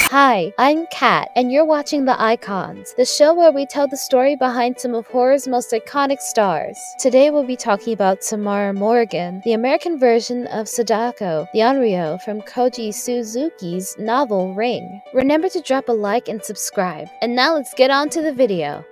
Hi, I'm Kat, and you're watching The Icons, the show where we tell the story behind some of horror's most iconic stars. Today we'll be talking about Samara Morgan, the American version of Sadako, the Onryo from Koji Suzuki's novel Ring. Remember to drop a like and subscribe. And now let's get on to the video.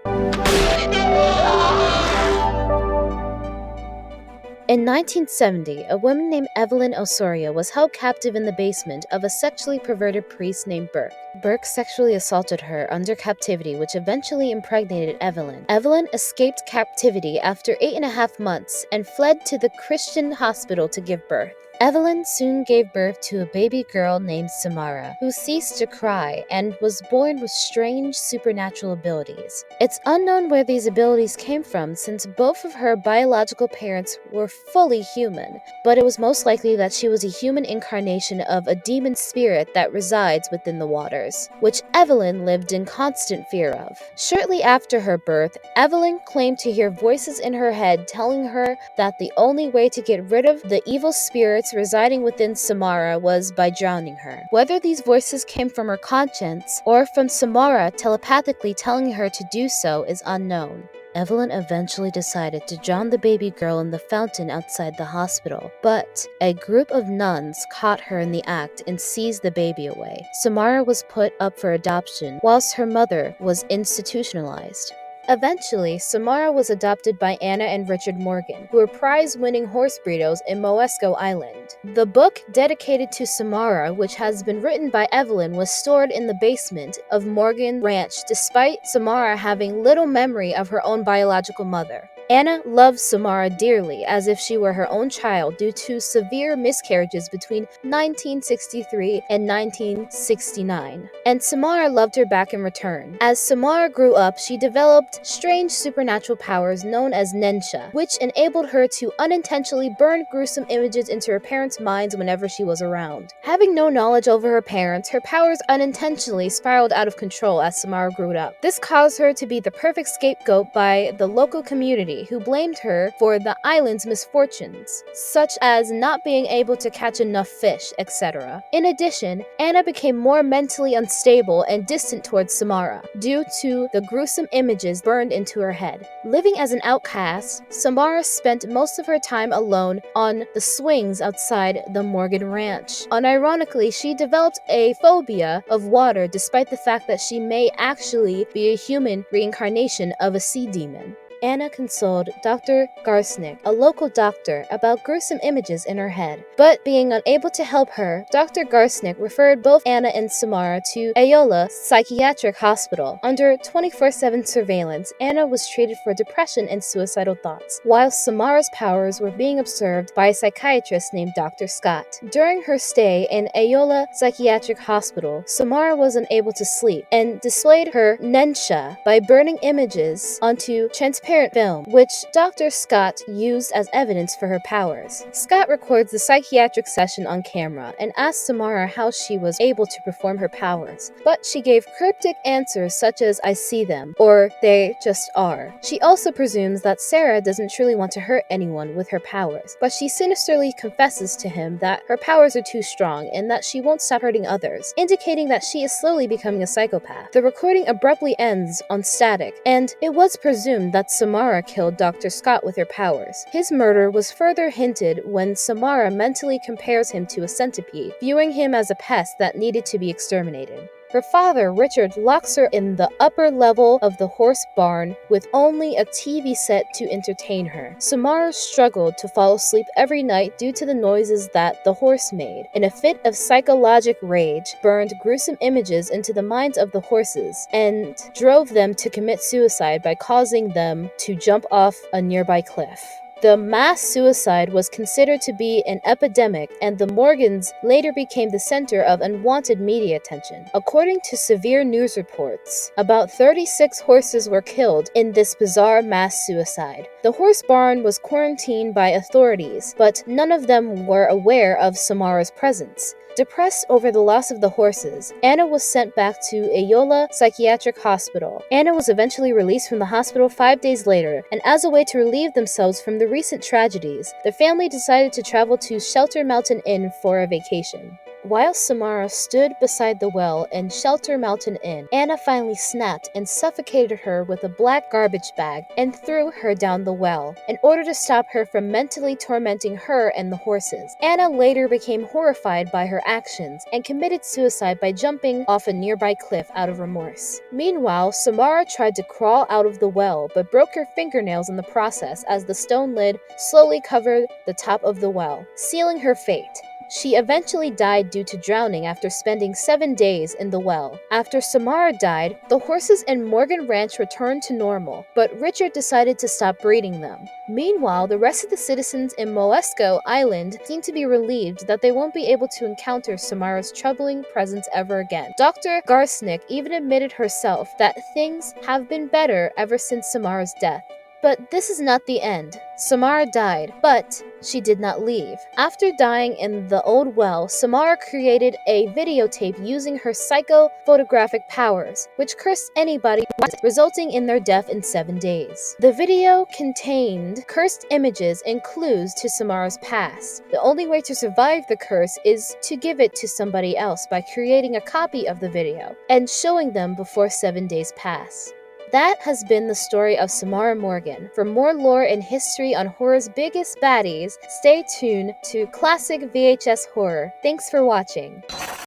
In 1970, a woman named Evelyn Osorio was held captive in the basement of a sexually perverted priest named Burke. Burke sexually assaulted her under captivity, which eventually impregnated Evelyn. Evelyn escaped captivity after 8.5 months and fled to the Christian hospital to give birth. Evelyn soon gave birth to a baby girl named Samara, who ceased to cry and was born with strange supernatural abilities. It's unknown where these abilities came from since both of her biological parents were fully human, but it was most likely that she was a human incarnation of a demon spirit that resides within the waters, which Evelyn lived in constant fear of. Shortly after her birth, Evelyn claimed to hear voices in her head telling her that the only way to get rid of the evil spirits residing within Samara was by drowning her. Whether these voices came from her conscience or from Samara telepathically telling her to do so is unknown. Evelyn eventually decided to drown the baby girl in the fountain outside the hospital, but a group of nuns caught her in the act and seized the baby away. Samara was put up for adoption, whilst her mother was institutionalized. Eventually, Samara was adopted by Anna and Richard Morgan, who were prize-winning horse breeders in Meixsell Island. The book dedicated to Samara, which has been written by Evelyn, was stored in the basement of Morgan Ranch despite Samara having little memory of her own biological mother. Anna loved Samara dearly, as if she were her own child, due to severe miscarriages between 1963 and 1969. And Samara loved her back in return. As Samara grew up, she developed strange supernatural powers known as Nensha, which enabled her to unintentionally burn gruesome images into her parents' minds whenever she was around. Having no knowledge over her parents, her powers unintentionally spiraled out of control as Samara grew up. This caused her to be the perfect scapegoat by the local community, who blamed her for the island's misfortunes, such as not being able to catch enough fish, etc. In addition, Anna became more mentally unstable and distant towards Samara, due to the gruesome images burned into her head. Living as an outcast, Samara spent most of her time alone on the swings outside the Morgan Ranch. Unironically, she developed a phobia of water despite the fact that she may actually be a human reincarnation of a sea demon. Anna consoled Dr. Garsnick, a local doctor, about gruesome images in her head. But being unable to help her, Dr. Garsnick referred both Anna and Samara to Ayola Psychiatric Hospital. Under 24/7 surveillance, Anna was treated for depression and suicidal thoughts, while Samara's powers were being observed by a psychiatrist named Dr. Scott. During her stay in Ayola Psychiatric Hospital, Samara was unable to sleep and displayed her Nensha by burning images onto transparent film, which Dr. Scott used as evidence for her powers. Scott records the psychiatric session on camera and asks Samara how she was able to perform her powers, but she gave cryptic answers such as "I see them" or "they just are." She also presumes that Sara doesn't truly want to hurt anyone with her powers, but she sinisterly confesses to him that her powers are too strong and that she won't stop hurting others, indicating that she is slowly becoming a psychopath. The recording abruptly ends on static, and it was presumed that Samara killed Dr. Scott with her powers. His murder was further hinted when Samara mentally compares him to a centipede, viewing him as a pest that needed to be exterminated. Her father, Richard, locks her in the upper level of the horse barn with only a TV set to entertain her. Samara struggled to fall asleep every night due to the noises that the horse made. In a fit of psychologic rage, burned gruesome images into the minds of the horses and drove them to commit suicide by causing them to jump off a nearby cliff. The mass suicide was considered to be an epidemic, and the Morgans later became the center of unwanted media attention. According to severe news reports, about 36 horses were killed in this bizarre mass suicide. The horse barn was quarantined by authorities, but none of them were aware of Samara's presence. Depressed over the loss of the horses, Anna was sent back to Ayola Psychiatric Hospital. Anna was eventually released from the hospital 5 days later, and as a way to relieve themselves from the recent tragedies, the family decided to travel to Shelter Mountain Inn for a vacation. While Samara stood beside the well in Shelter Mountain Inn, Anna finally snapped and suffocated her with a black garbage bag and threw her down the well, in order to stop her from mentally tormenting her and the horses. Anna later became horrified by her actions and committed suicide by jumping off a nearby cliff out of remorse. Meanwhile, Samara tried to crawl out of the well but broke her fingernails in the process as the stone lid slowly covered the top of the well, sealing her fate. She eventually died due to drowning after spending 7 days in the well. After Samara died, the horses in Morgan Ranch returned to normal, but Richard decided to stop breeding them. Meanwhile, the rest of the citizens in Meixsell Island seem to be relieved that they won't be able to encounter Samara's troubling presence ever again. Dr. Garsnick even admitted herself that things have been better ever since Samara's death. But this is not the end. Samara died, but she did not leave. After dying in the old well, Samara created a videotape using her psycho-photographic powers, which cursed anybody, resulting in their death in 7 days. The video contained cursed images and clues to Samara's past. The only way to survive the curse is to give it to somebody else by creating a copy of the video and showing them before 7 days pass. That has been the story of Samara Morgan. For more lore and history on horror's biggest baddies, stay tuned to Classic VHS Horror. Thanks for watching.